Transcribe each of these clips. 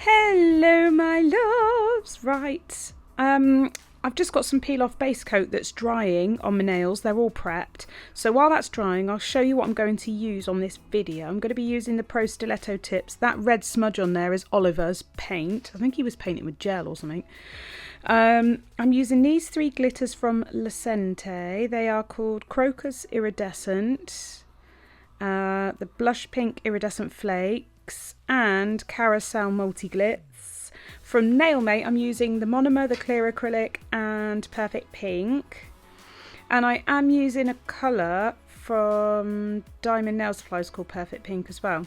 Hello my loves. Right, I've just got some peel off base coat that's drying on my nails. They're all prepped, so while that's drying I'll show you what I'm going to use on this video. I'm going to be using the Pro Stiletto tips. That red smudge on there is Oliver's paint. I think he was painting with gel or something. I'm using these three glitters from Lecente. They are called Crocus Iridescent, the Blush Pink Iridescent Flakes, and Carousel Multi Glitz. From Nailmate I'm using the monomer, the clear acrylic, and Perfect Pink. And I am using a colour from Diamond Nail Supplies called Perfect Pink as well.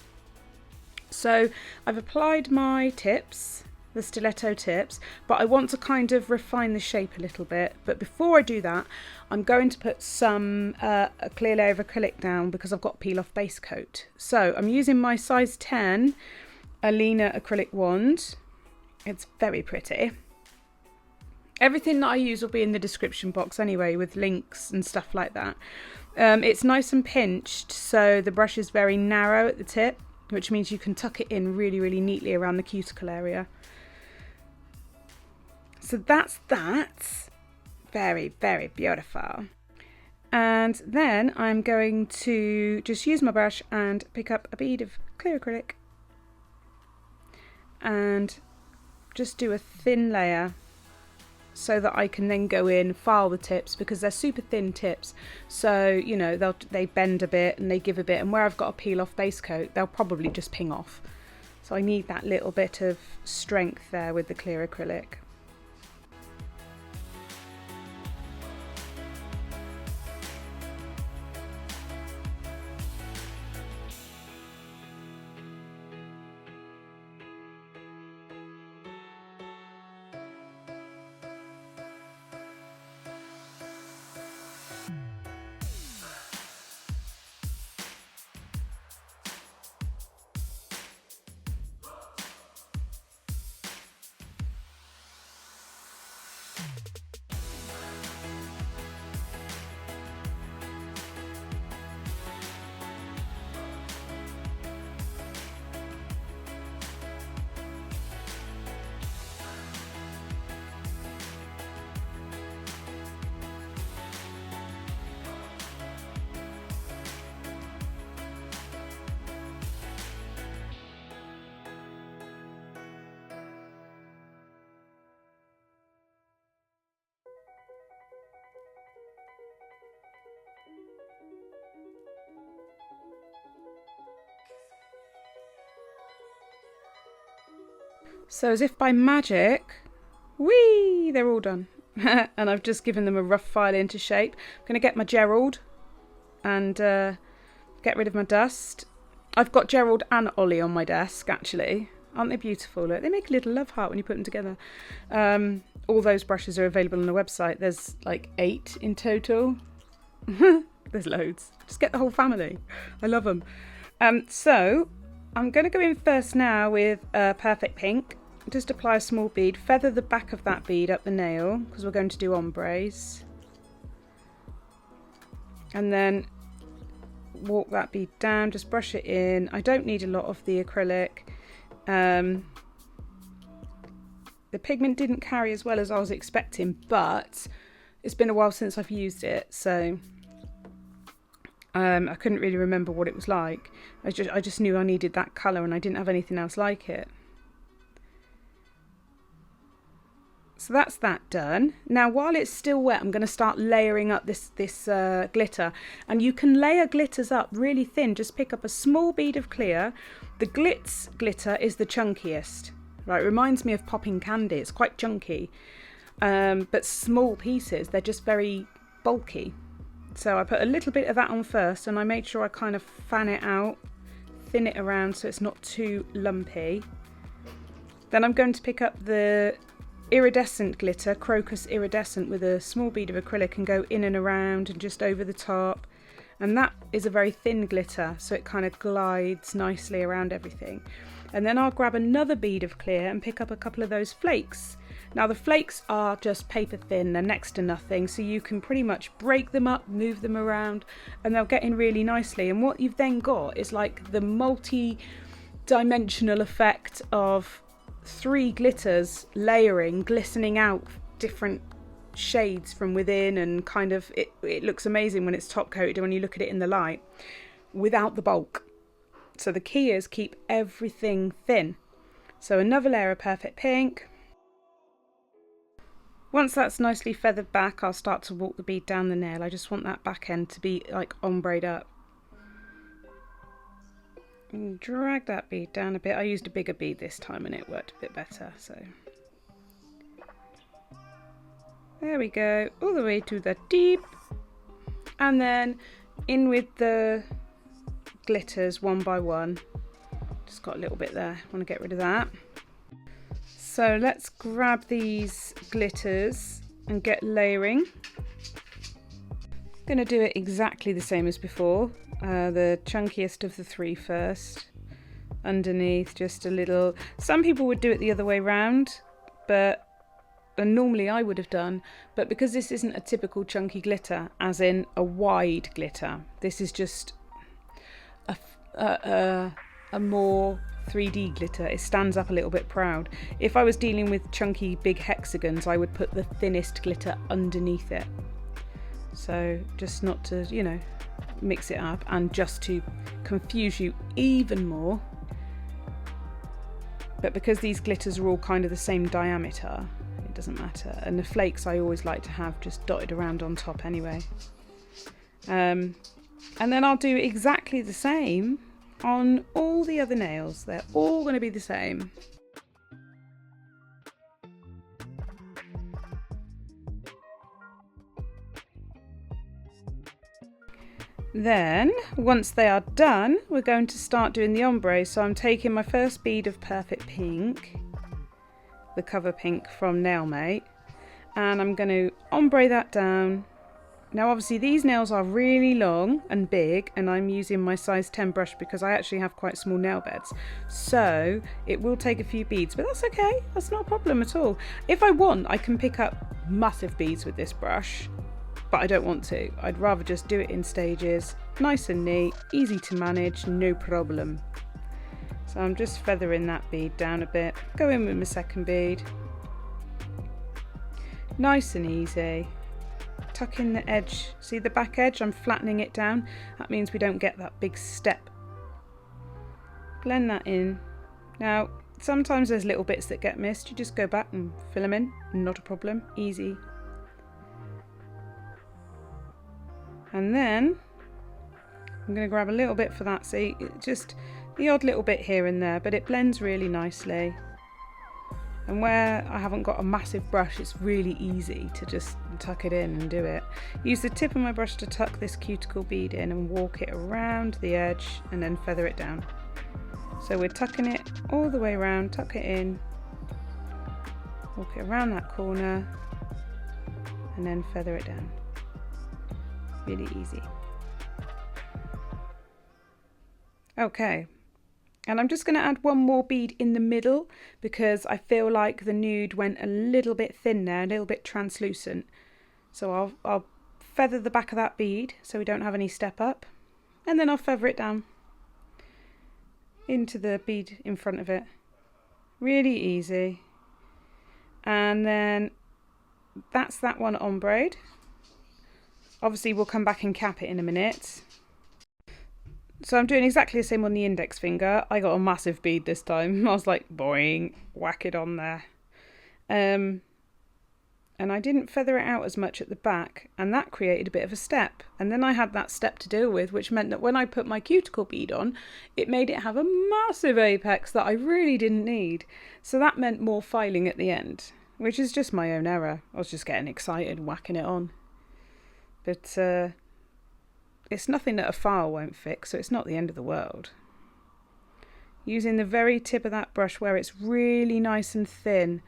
So I've applied my tips, the stiletto tips, but I want to kind of refine the shape a little bit. But before I do that, I'm going to put some a clear layer of acrylic down because I've got peel off base coat. So I'm using my size 10 Alina acrylic wand. It's very pretty. Everything that I use will be in the description box anyway, with links and stuff like that. It's nice and pinched, so the brush is very narrow at the tip, which means you can tuck it in really, really neatly around the cuticle area. So that's that. Very, very beautiful. And then I'm going to just use my brush and pick up a bead of clear acrylic and just do a thin layer so that I can then go in, file the tips, because they're super thin tips, so you know they bend a bit and they give a bit, and where I've got a peel off base coat they'll probably just ping off, so I need that little bit of strength there with the clear acrylic. So as if by magic, whee, they're all done. And I've just given them a rough file into shape. I'm going to get my Gerald and get rid of my dust. I've got Gerald and Ollie on my desk, actually. Aren't they beautiful? Look, they make a little love heart when you put them together. All those brushes are available on the website. There's like 8 in total. There's loads. Just get the whole family. I love them. So I'm going to go in first now with Perfect Pink. Just apply a small bead, feather the back of that bead up the nail because we're going to do ombres, and then walk that bead down, just brush it in. I don't need a lot of the acrylic. The pigment didn't carry as well as I was expecting, but it's been a while since I've used it, so I couldn't really remember what it was like. I just knew I needed that colour and I didn't have anything else like it. So that's that done. Now while it's still wet I'm going to start layering up this glitter, and you can layer glitters up really thin. Just pick up a small bead of clear. The glitz glitter is the chunkiest. Right, it reminds me of popping candy. It's quite chunky, but small pieces. They're just very bulky. So I put a little bit of that on first, and I made sure I kind of fan it out, thin it around so it's not too lumpy. Then I'm going to pick up the iridescent glitter, Crocus Iridescent, with a small bead of acrylic and go in and around and just over the top. And that is a very thin glitter, so it kind of glides nicely around everything. And then I'll grab another bead of clear and pick up a couple of those flakes. Now the flakes are just paper thin, they're next to nothing, so you can pretty much break them up, move them around, and they'll get in really nicely. And what you've then got is like the multi-dimensional effect of 3 glitters layering, glistening out different shades from within, and kind of it looks amazing when it's top coated and when you look at it in the light without the bulk. So the key is keep everything thin. So another layer of perfect pink. Once that's nicely feathered back, I'll start to walk the bead down the nail. I just want that back end to be like ombre'd up. And drag that bead down a bit. I used a bigger bead this time and it worked a bit better. So there we go, all the way to the tip. And then in with the glitters one by one. Just got a little bit there, I want to get rid of that. So let's grab these glitters and get layering. I'm going to do it exactly the same as before. The chunkiest of the 3 first. Underneath, just a little. Some people would do it the other way round, and normally I would have done, but because this isn't a typical chunky glitter, as in a wide glitter, this is just a more 3D glitter. It stands up a little bit proud. If I was dealing with chunky big hexagons, I would put the thinnest glitter underneath it. So just not to, you know, mix it up, and just to confuse you even more. But because these glitters are all kind of the same diameter, it doesn't matter. And the flakes I always like to have just dotted around on top anyway. And then I'll do exactly the same on all the other nails. They're all going to be the same. Then once they are done, we're going to start doing the ombre. So I'm taking my first bead of perfect pink, the cover pink from Nailmate, and I'm going to ombre that down. Now obviously these nails are really long and big, and I'm using my size 10 brush because I actually have quite small nail beds, so it will take a few beads, but that's okay, that's not a problem at all. If I want, I can pick up massive beads with this brush, but I don't want to. I'd rather just do it in stages, nice and neat, easy to manage, no problem. So I'm just feathering that bead down a bit, go in with my second bead, nice and easy. Tuck in the edge, see the back edge, I'm flattening it down, that means we don't get that big step. Blend that in. Now sometimes there's little bits that get missed, you just go back and fill them in, not a problem, easy. And then I'm going to grab a little bit for that, see, just the odd little bit here and there, but it blends really nicely. And where I haven't got a massive brush, it's really easy to just tuck it in and do it. Use the tip of my brush to tuck this cuticle bead in and walk it around the edge and then feather it down. So we're tucking it all the way around, tuck it in, walk it around that corner and then feather it down. Really easy. Okay. And I'm just going to add one more bead in the middle because I feel like the nude went a little bit thin there, a little bit translucent. So I'll feather the back of that bead so we don't have any step up, and then I'll feather it down into the bead in front of it. Really easy. And then that's that one ombreed. Obviously we'll come back and cap it in a minute. So I'm doing exactly the same on the index finger. I got a massive bead this time. I was like, boing, whack it on there. And I didn't feather it out as much at the back, and that created a bit of a step. And then I had that step to deal with, which meant that when I put my cuticle bead on, it made it have a massive apex that I really didn't need. So that meant more filing at the end, which is just my own error. I was just getting excited, whacking it on. But it's nothing that a file won't fix, so it's not the end of the world. Using the very tip of that brush where it's really nice and thin.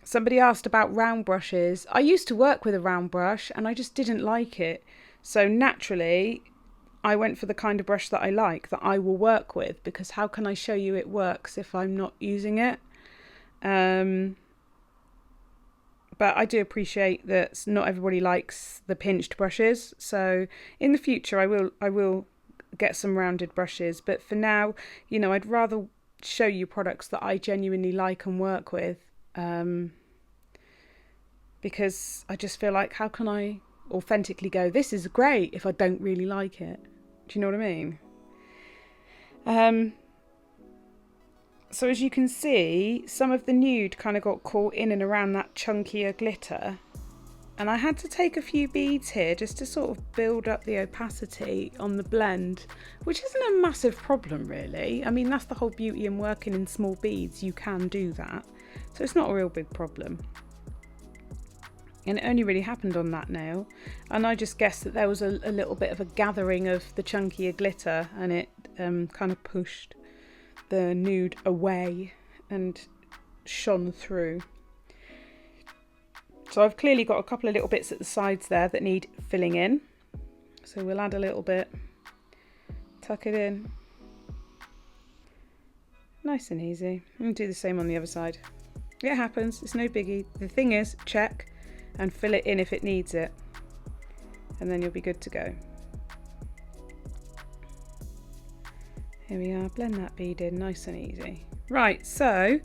Somebody asked about round brushes. I used to work with a round brush and I just didn't like it. So naturally, I went for the kind of brush that I like, that I will work with, because how can I show you it works if I'm not using it? But I do appreciate that not everybody likes the pinched brushes. So in the future, I will get some rounded brushes. But for now, you know, I'd rather show you products that I genuinely like and work with, because I just feel like, how can I authentically go, this is great, if I don't really like it? Do you know what I mean? So as you can see, some of the nude kind of got caught in and around that chunkier glitter, and I had to take a few beads here just to sort of build up the opacity on the blend, which isn't a massive problem really. I mean, that's the whole beauty in working in small beads, you can do that, so it's not a real big problem. And it only really happened on that nail, and I just guessed that there was a little bit of a gathering of the chunkier glitter, and it kind of pushed the nude away and shone through. So I've clearly got a couple of little bits at the sides there that need filling in, so we'll add a little bit, tuck it in, nice and easy, and do the same on the other side. It happens, it's no biggie. The thing is, check and fill it in if it needs it, and then you'll be good to go. Here we are, blend that bead in nice and easy. Right, so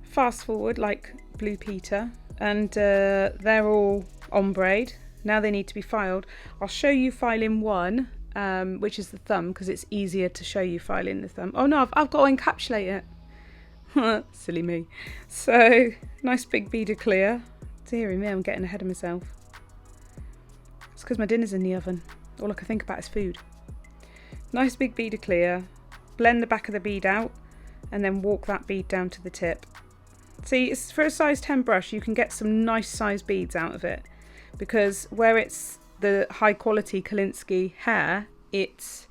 fast forward like Blue Peter, and they're all ombre'd. Now they need to be filed. I'll show you filing one, which is the thumb, because it's easier to show you filing the thumb. Oh no, I've got to encapsulate it. Silly me. So nice big bead of clear. Dear me, I'm getting ahead of myself. It's because my dinner's in the oven. All I can think about is food. Nice big bead of clear. Blend the back of the bead out and then walk that bead down to the tip. See, it's for a size 10 brush, you can get some nice size beads out of it, because where it's the high quality Kolinsky hair, it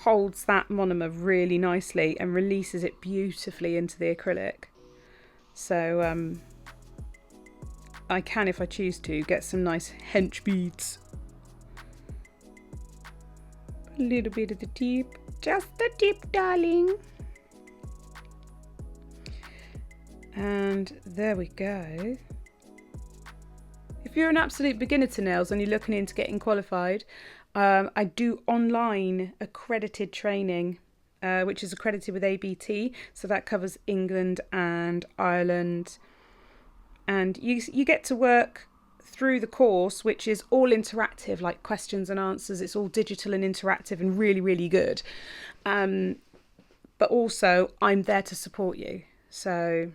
holds that monomer really nicely and releases it beautifully into the acrylic. So I can, if I choose to, get some nice hench beads. A little bit of the tip, just the tip, darling. And there we go. If you're an absolute beginner to nails and you're looking into getting qualified, I do online accredited training, which is accredited with ABT, so that covers England and Ireland. And you get to work through the course, which is all interactive, like questions and answers. It's all digital and interactive and really, really good. But also, I'm there to support you. So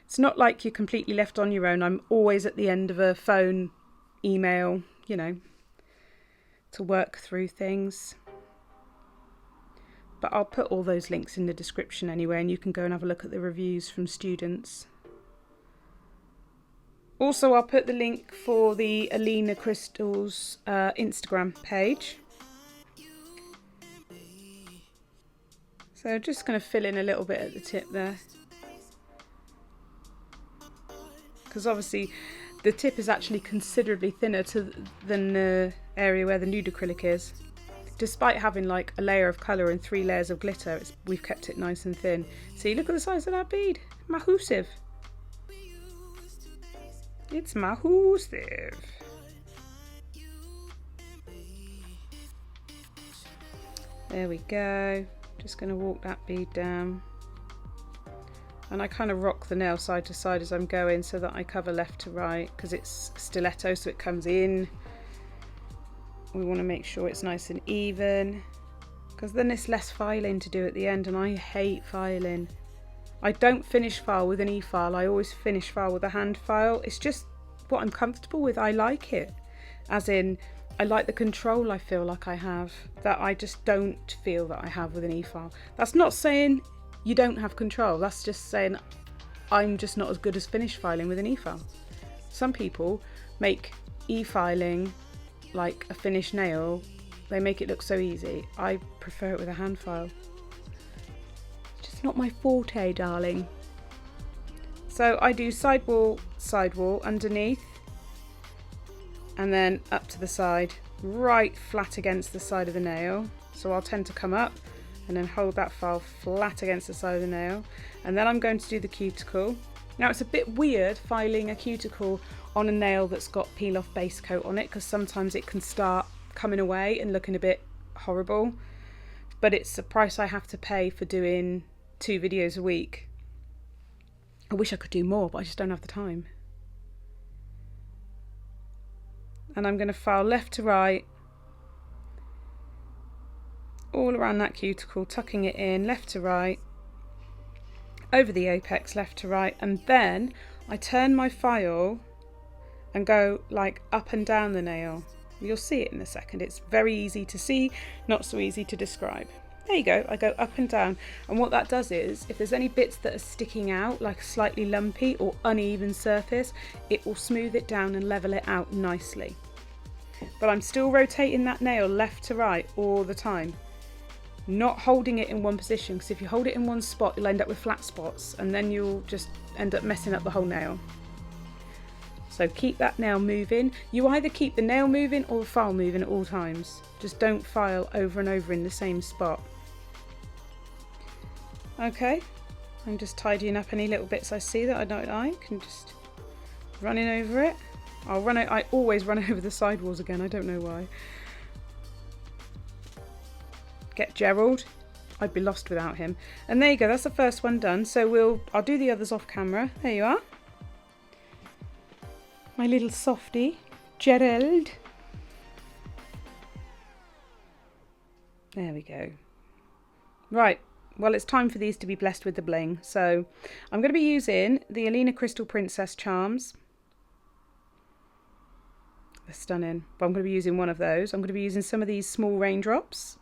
it's not like you're completely left on your own. I'm always at the end of a phone, email, you know, to work through things. But I'll put all those links in the description anyway, and you can go and have a look at the reviews from students. Also, I'll put the link for the Alina Crystal's Instagram page. So just going to fill in a little bit at the tip there, because obviously the tip is actually considerably thinner than the area where the nude acrylic is. Despite having like a layer of colour and 3 layers of glitter, we've kept it nice and thin. See, look at the size of that bead. Massive. It's massive. There we go. Just going to walk that bead down. And I kind of rock the nail side to side as I'm going, so that I cover left to right, because it's stiletto, so it comes in. We want to make sure it's nice and even, because then it's less filing to do at the end, and I hate filing. I don't finish file with an e-file, I always finish file with a hand file. It's just what I'm comfortable with. I like it, as in I like the control I feel like I have, that I just don't feel that I have with an e-file. That's not saying you don't have control, that's just saying I'm just not as good as finish filing with an e-file. Some people make e-filing like a finished nail, they make it look so easy. I prefer it with a hand file. It's just not my forte, darling. So I do sidewall underneath, and then up to the side, right flat against the side of the nail. So I'll tend to come up and then hold that file flat against the side of the nail, and then I'm going to do the cuticle. Now it's a bit weird filing a cuticle on a nail that's got peel off base coat on it, because sometimes it can start coming away and looking a bit horrible, but it's a price I have to pay for doing 2 videos a week. I wish I could do more, but I just don't have the time. And I'm going to file left to right, all around that cuticle, tucking it in, left to right, over the apex, left to right, and then I turn my file and go like up and down the nail. You'll see it in a second. It's very easy to see, not so easy to describe. There you go, I go up and down, and what that does is, if there's any bits that are sticking out, like slightly lumpy or uneven surface, it will smooth it down and level it out nicely. But I'm still rotating that nail left to right all the time, not holding it in one position, because if you hold it in one spot, you'll end up with flat spots, and then you'll just end up messing up the whole nail. So keep that nail moving. You either keep the nail moving or the file moving at all times. Just don't file over and over in the same spot. Okay, I'm just tidying up any little bits I see that I don't like and just running over it. I always run over the sidewalls again, I don't know why. Get Gerald. I'd be lost without him. And there you go, that's the first one done. So I'll do the others off camera. There you are. My little softie, Gerald. There we go. Right, well, it's time for these to be blessed with the bling. So I'm going to be using the Alina Crystal Princess charms. They're stunning, but I'm going to be using one of those. I'm going to be using some of these small raindrops.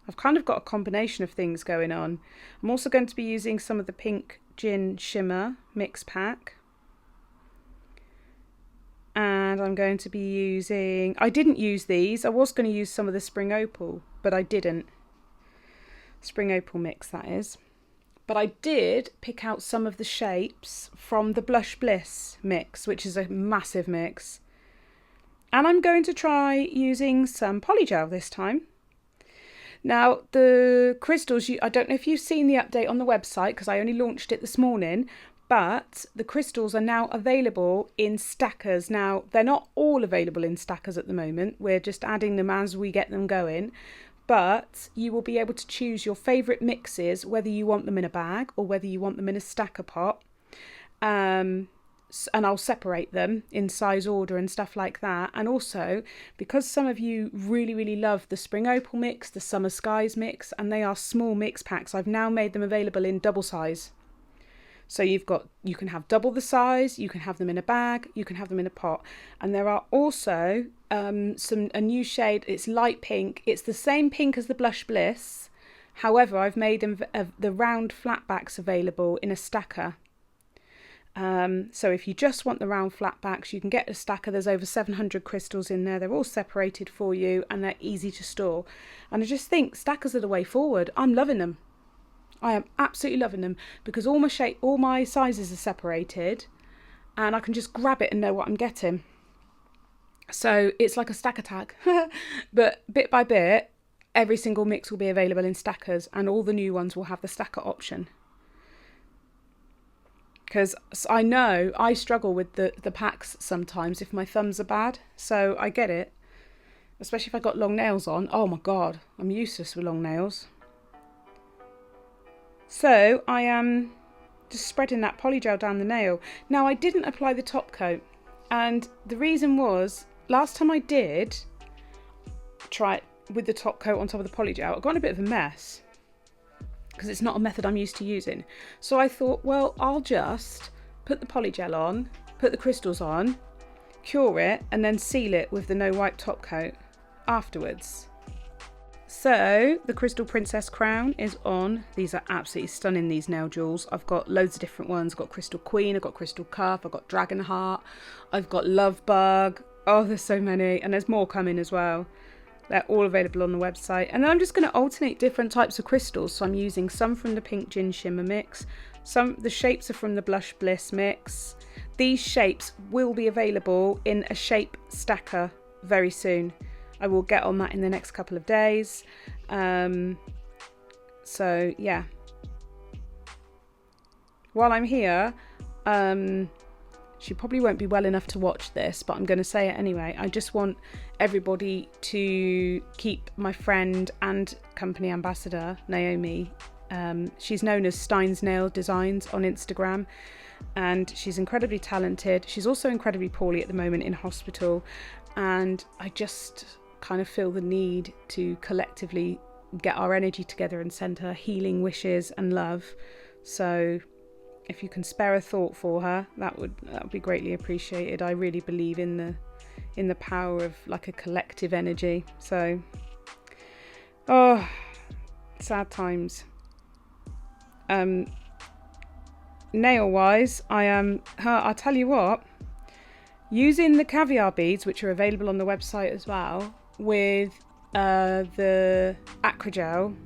I've kind of got a combination of things going on. I'm also going to be using some of the pink Gin Shimmer mix pack. And I'm going to be using, I didn't use these, I was going to use some of the Spring Opal, but I didn't. Spring Opal mix, that is. But I did pick out some of the shapes from the Blush Bliss mix, which is a massive mix. And I'm going to try using some polygel this time. Now, the crystals, I don't know if you've seen the update on the website, because I only launched it this morning, but the crystals are now available in stackers. Now, they're not all available in stackers at the moment. We're just adding them as we get them going. But you will be able to choose your favourite mixes, whether you want them in a bag or whether you want them in a stacker pot. And I'll separate them in size order and stuff like that. And also, because some of you really, really love the Spring Opal mix, the Summer Skies mix, and they are small mix packs, I've now made them available in double size. So you can have double the size, you can have them in a bag, you can have them in a pot. And there are also a new shade, it's light pink. It's the same pink as the Blush Bliss. However, I've made them the round flat backs available in a stacker. So if you just want the round flat backs, you can get a stacker. There's over 700 crystals in there. They're all separated for you and they're easy to store. And I just think stackers are the way forward. I'm loving them. I am absolutely loving them because all my sizes are separated and I can just grab it and know what I'm getting. So it's like a stacker tag, but bit by bit, every single mix will be available in stackers and all the new ones will have the stacker option. Because I know I struggle with the packs sometimes if my thumbs are bad, so I get it. Especially if I've got long nails on. Oh my God, I'm useless with long nails. So I am just spreading that polygel down the nail. Now I didn't apply the top coat, and the reason was last time I did try it with the top coat on top of the polygel, I got in a bit of a mess because it's not a method I'm used to using. So I thought, well, I'll just put the polygel on, put the crystals on, cure it, and then seal it with the no wipe top coat afterwards. So the Crystal Princess crown is on. These are absolutely stunning, these nail jewels. I've got loads of different ones. I've got Crystal Queen, I've got Crystal Cuff, I've got Dragon Heart, I've got Love Bug. Oh, there's so many, and there's more coming as well. They're all available on the website. And then I'm just going to alternate different types of crystals. So I'm using some from the pink Gin Shimmer mix. The shapes are from the Blush Bliss mix. These shapes will be available in a shape stacker very soon. I will get on that in the next couple of days. So yeah. While I'm here, she probably won't be well enough to watch this, but I'm going to say it anyway. I just want everybody to keep my friend and company ambassador, Naomi, She's known as Stein's Nail Designs on Instagram, and she's incredibly talented. She's also incredibly poorly at the moment in hospital, and I just kind of feel the need to collectively get our energy together and send her healing wishes and love. So if you can spare a thought for her, that would be greatly appreciated. I really believe in the power of like a collective energy. So, oh, sad times. Nail wise, I'll tell you what, using the Caviar beads, which are available on the website as well, with the acrygel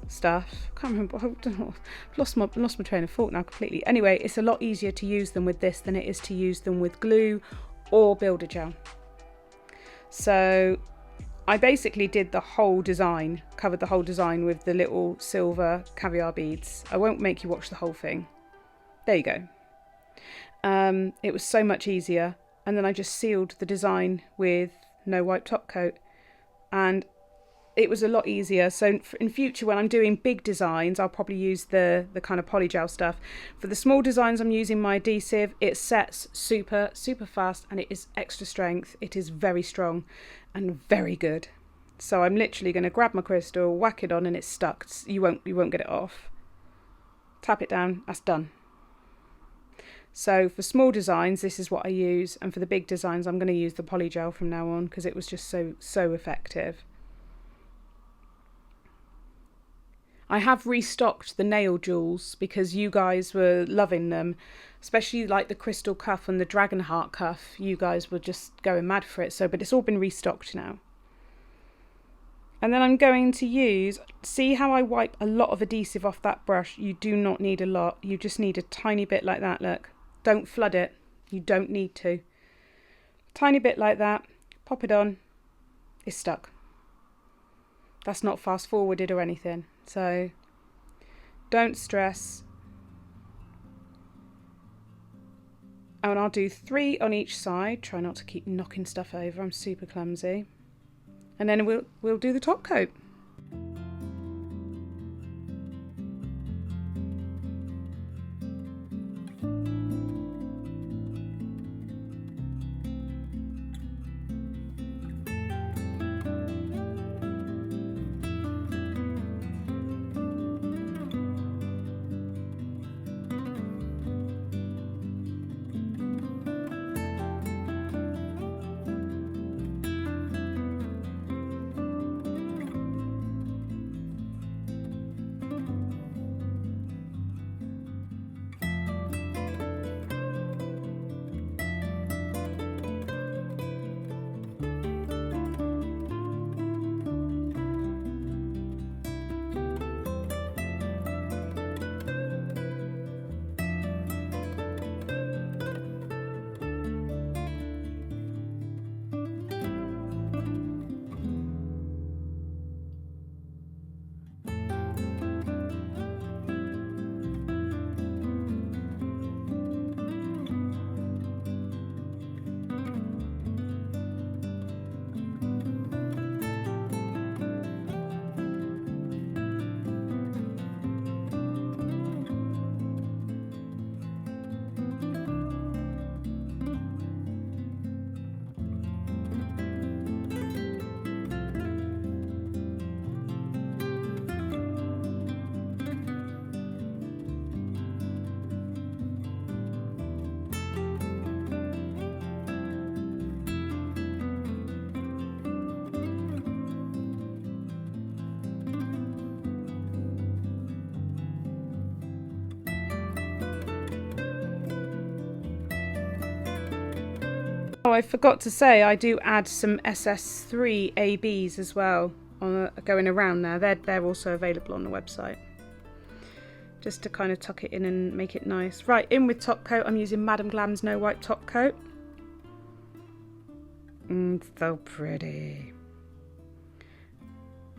stuff. I can't remember. I've lost my train of thought now completely. Anyway, it's a lot easier to use them with this than it is to use them with glue or builder gel. So I basically did the whole design, covered the whole design with the little silver Caviar beads. I won't make you watch the whole thing. There you go. It was so much easier, and then I just sealed the design with no wipe top coat, and it was a lot easier. So in future, when I'm doing big designs, I'll probably use the kind of polygel stuff. For the small designs, I'm using my adhesive. It sets super fast, and it is extra strength. It is very strong and very good. So I'm literally going to grab my crystal, whack it on, and it's stuck. You won't get it off. Tap it down. That's done. So for small designs, this is what I use, and for the big designs, I'm going to use the polygel from now on because it was just so effective. I have restocked the nail jewels because you guys were loving them, especially like the crystal cuff and the dragon heart cuff. You guys were just going mad for it. But it's all been restocked now. And then I'm going to use, see how I wipe a lot of adhesive off that brush? You do not need a lot. You just need a tiny bit like that, look. Don't flood it. You don't need to. Tiny bit like that. Pop it on. It's stuck. That's not fast forwarded or anything. So don't stress. And I'll do 3 on each side. Try not to keep knocking stuff over. I'm super clumsy. And then we'll do the top coat. Oh, I forgot to say I do add some SS3 ABs as well going around there. They're also available on the website. Just to kind of tuck it in and make it nice. Right, in with top coat, I'm using Madam Glam's No Wipe top coat. So pretty.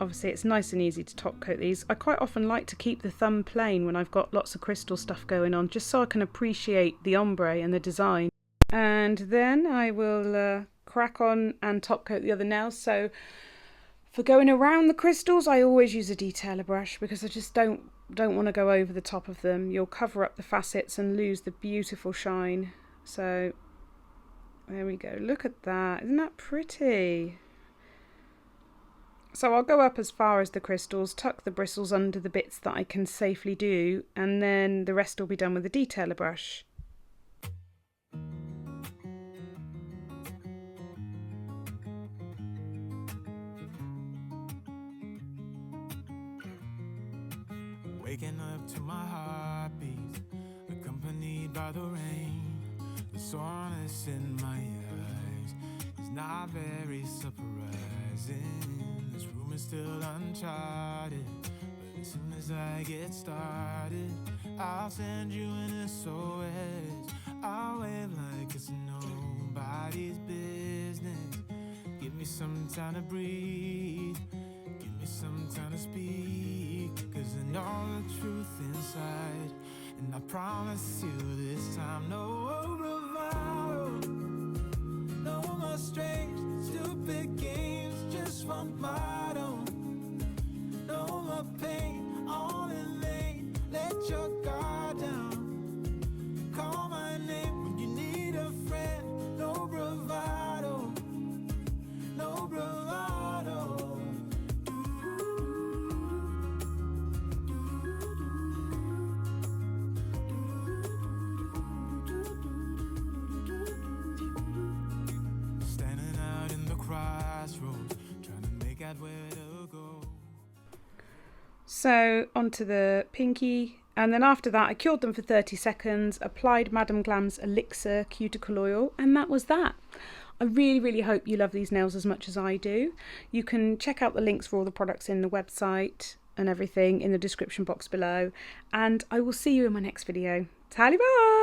Obviously it's nice and easy to top coat these. I quite often like to keep the thumb plain when I've got lots of crystal stuff going on, just so I can appreciate the ombre and the design. And then I will crack on and top coat the other nails. So For going around the crystals, I always use a detailer brush because I just don't want to go over the top of them. You'll cover up the facets and lose the beautiful shine. So there we go. Look at that. Isn't that pretty? So I'll go up as far as the crystals, tuck the bristles under the bits that I can safely do, and then the rest will be done with a detailer brush. Waking up to my heartbeat, accompanied by the rain. The soreness in my eyes is not very surprising. This room is still uncharted, but as soon as I get started, I'll send you an SOS. I'll wave like it's nobody's business. Give me some time to breathe, give me some time to speak, 'cause I know the truth inside, and I promise you this time, no bravado, no more strange, stupid games, just one motto. No more pain, all in vain, let your guard down. Call my name when you need a friend, no bravado, no bravado. Standing out in the crossroads, trying to make out where to go. So onto the pinky, and then after that I cured them for 30 seconds, applied Madame Glam's Elixir cuticle oil, and that was that. I really hope you love these nails as much as I do. You can check out the links for all the products in the website and everything in the description box below, and I will see you in my next video. Tally bye!